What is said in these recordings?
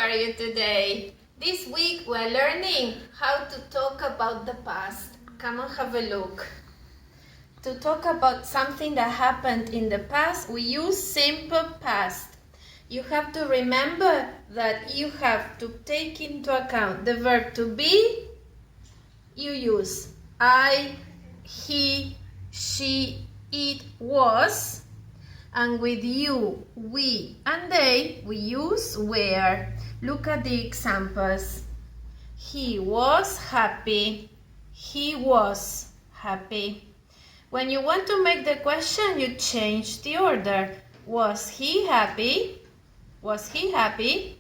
are you today? This week we're learning how to talk about the past. Come on, have a look. To talk about something that happened in the past, we use simple past. You have to remember that you have to take into account the verb to be. You use I, he, she, it, was. And with you, we, and they, we use were. Look at the examples. He was happy. He was happy. When you want to make the question, you change the order. Was he happy? Was he happy?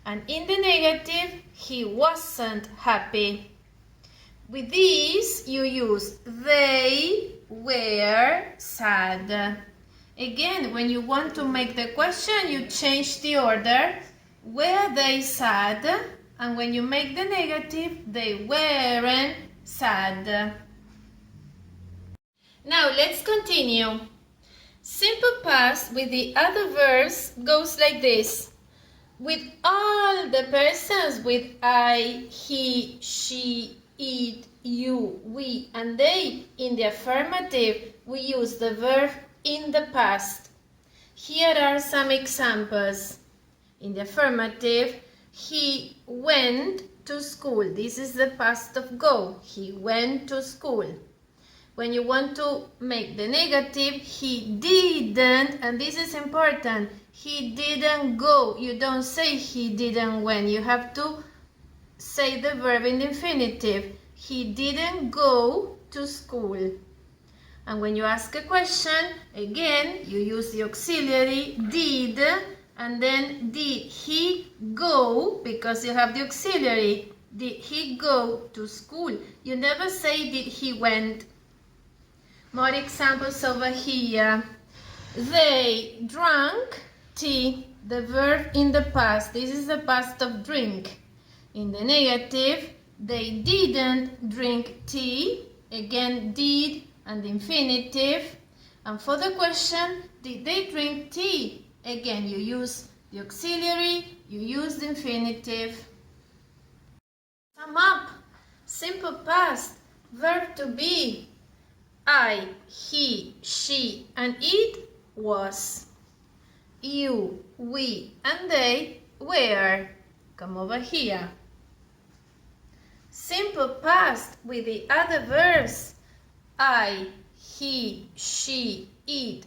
And in the negative, he wasn't happy. With these, you use they were sad. Again, when you want to make the question, you change the order. Were they sad? And when you make the negative, they weren't sad. Now let's continue. Simple past with the other verbs goes like this. With all the persons with I, he, she, it, you, we, and they in the affirmative, we use the verb in the past. Here are some examples. In the affirmative, he went to school. This is the past of go. He went to school. When you want to make the negative, he didn't, and this is important, he didn't go. You don't say he didn't went. You have to say the verb in the infinitive. He didn't go to school. And when you ask a question, again, you use the auxiliary did, and then did he go, because you have the auxiliary. Did he go to school? You never say did he went. More examples over here. They drank tea, the verb in the past. This is the past of drink. In the negative, they didn't drink tea. Again, did and the infinitive. And for the question, did they drink tea? Again, you use the auxiliary, you use the infinitive. Sum up. Simple past. Verb to be. I, he, she, and it was. You, we, and they were. Come over here. Simple past with the other verbs. I, he, she, it,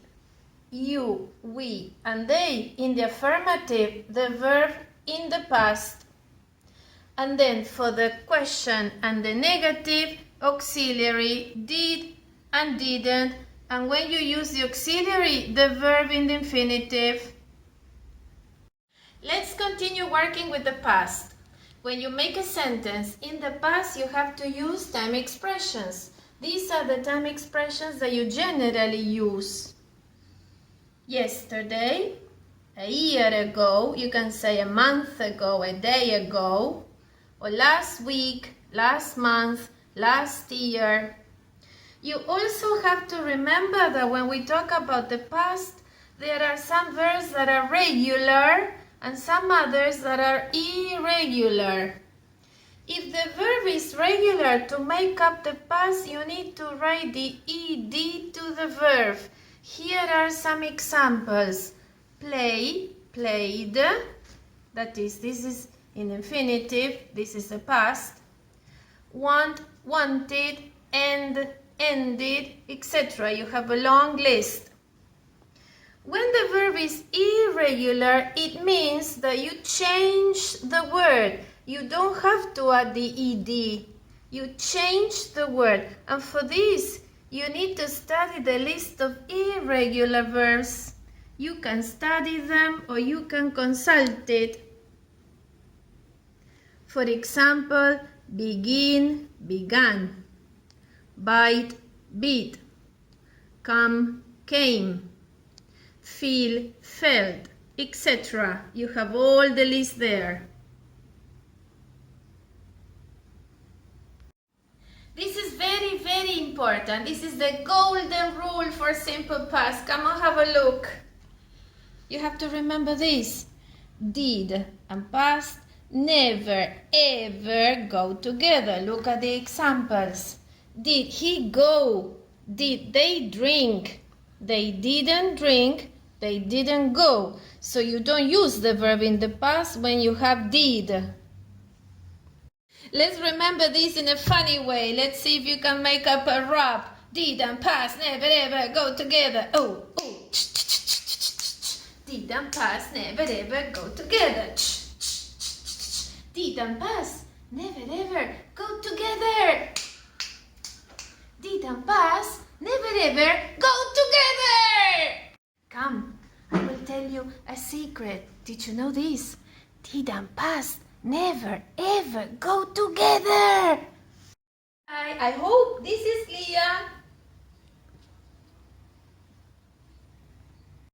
you, we, and they in the affirmative, the verb in the past. And then for the question and the negative, auxiliary, did and didn't. And when you use the auxiliary, the verb in the infinitive. Let's continue working with the past. When you make a sentence in the past, you have to use time expressions. These are the time expressions that you generally use. Yesterday, a year ago, you can say a month ago, a day ago, or last week, last month, last year. You also have to remember that when we talk about the past, there are some verbs that are regular and some others that are irregular. If the verb is regular, to make up the past, you need to write the ed to the verb. Here are some examples. Play, played. That is, this is in infinitive. This is the past. Want, wanted, end, ended, etc. You have a long list. When the verb is irregular, it means that you change the word. You don't have to add the ed. You change the word. And for this, you need to study the list of irregular verbs. You can study them or you can consult it. For example, begin, began. Bite, bit. Come, came. Feel, felt, etc. You have all the list there. This is very, very important. This is the golden rule for simple past. Come on, have a look. You have to remember this. Did and past never ever go together. Look at the examples. Did he go? Did they drink? They didn't drink. They didn't go. So you don't use the verb in the past when you have did. Let's remember this in a funny way. Let's see if you can make up a rap. Did and past never ever go together. Oh, oh. Did and past never ever go together. Did and past never ever go together. Did and past never ever go together. Come, I will tell you a secret. Did you know this? Did and past never ever go together. I hope this is clear.